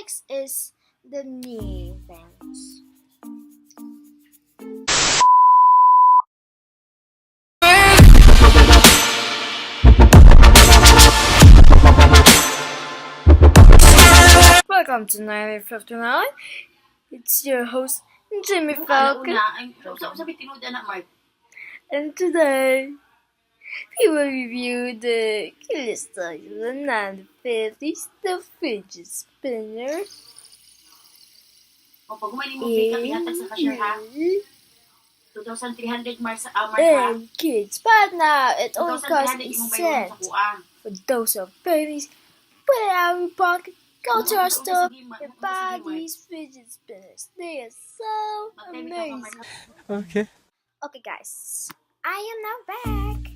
Next is the knee bends. Welcome to 959. It's your host, Jimmy Falcon. And today, we will review the cutest island and fairies, the Fidget Spinner. O pag humali mo pick up, ihatag sa cashier ha. 2,300 mark ha. And kids, but now it only costs 2,300 a yung bayaran cent. sa kuang. For those of fairies, put it out of your pocket, go to our store, and buy these fidget spinners. They are so amazing. Okay. Okay guys, I am now back.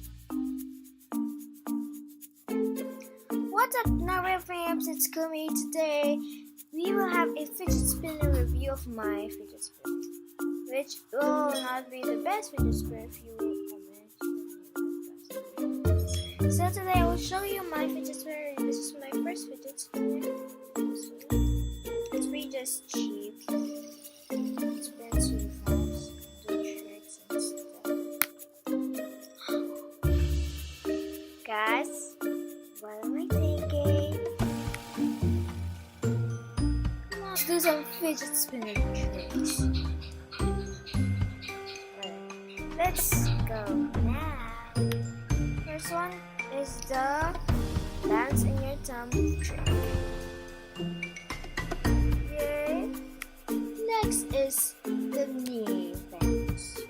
What's up now fams, it's Kumi. Today we will have a fidget spinner review of my fidget spinner, which will not be the best fidget spinner if you will comment. So today I will show you my fidget spinner. This is my first fidget spinner. It's pretty just cheap. It spins really fast, do tricks and stuff. Guys, what am I thinking? Let's do some fidget spinner tricks. Let's go now. First one is the dance in your thumb trick. Yay. Next is the knee bounce.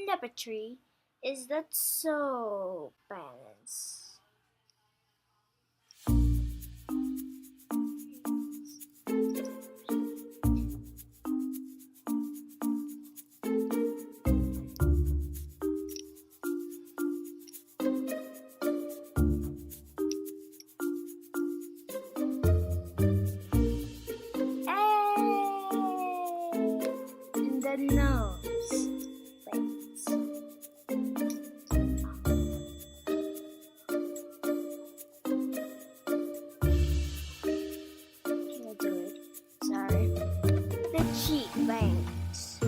Number 3 is the toe balance. And the nose bends. Can I do it? Sorry. The cheek bends.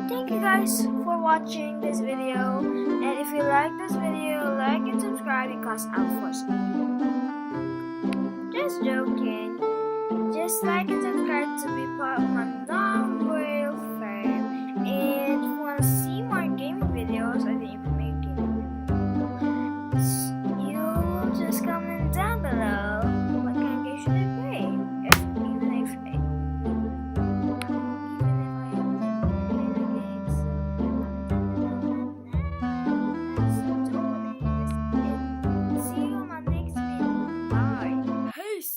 Thank you guys for watching this video, and if you like this video, like and subscribe because I'll force you. Just joking. Just like and subscribe to be part of my non-real fam. And if you want to see more gaming videos, I think you can make gaming videos. You just comment down below what kind of game should I play. Even if I see you on my next video. Bye. Peace.